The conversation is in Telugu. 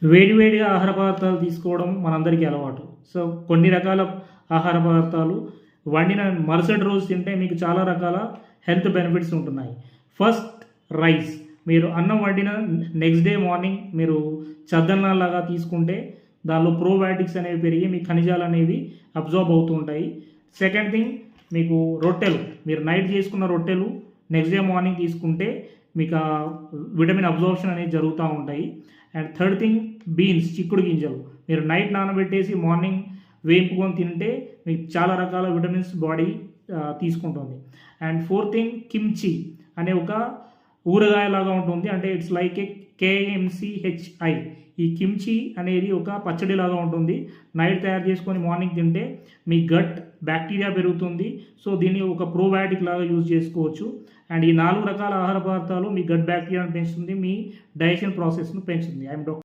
వేడివేడిగా ఆహార పదార్థాలు తీసుకోవడం మనందరికీ అలవాటు. సో, కొన్ని రకాల ఆహార పదార్థాలు వండిన మరుసటి రోజు తింటే మీకు చాలా రకాల హెల్త్ బెనిఫిట్స్ ఉంటున్నాయి. First rice. మీరు అన్నం వండిన నెక్స్ట్ డే మార్నింగ్ మీరు చద్దన్నంలాగా తీసుకుంటే దానిలో ప్రోబయాటిక్స్ అనేవి పెరిగి మీ ఖనిజాలు అనేవి అబ్జార్బ్ అవుతూ ఉంటాయి. సెకండ్ థింగ్ మీకు రొట్టెలు. మీరు నైట్ చేసుకున్న రొట్టెలు నెక్స్ట్ డే మార్నింగ్ తీసుకుంటే మీకు ఆ విటమిన్ అబ్జార్ప్షన్ అనేది జరుగుతూ ఉంటాయి. అండ్ థర్డ్ థింగ్ బీన్స్, చిక్కుడు గింజలు. మీరు నైట్ నానబెట్టేసి మార్నింగ్ వేపుకొని తింటే మీకు చాలా రకాల విటమిన్స్ బాడీ తీసుకుంటుంది. అండ్ ఫోర్త్ థింగ్ కిమ్చి అనే ఒక ఊరగాయలాగా ఉంటుంది. అంటే ఇట్స్ లైక్ ఏ KMCHI. ఈ కిమ్చి అనేది ఒక పచ్చడిలాగా ఉంటుంది. నైట్ తయారు చేసుకొని మార్నింగ్ తింటే మీ గట్ బ్యాక్టీరియా పెరుగుతుంది. సో దీన్ని ఒక ప్రోబయాటిక్ లాగా యూజ్ చేసుకోవచ్చు. అండ్ ఈ 4 రకాల ఆహార పదార్థాలు మీ గట్ బ్యాక్టీరియాను పెంచుతుంది, మీ డైజెషన్ ప్రాసెస్ను పెంచుతుంది. I'm doctor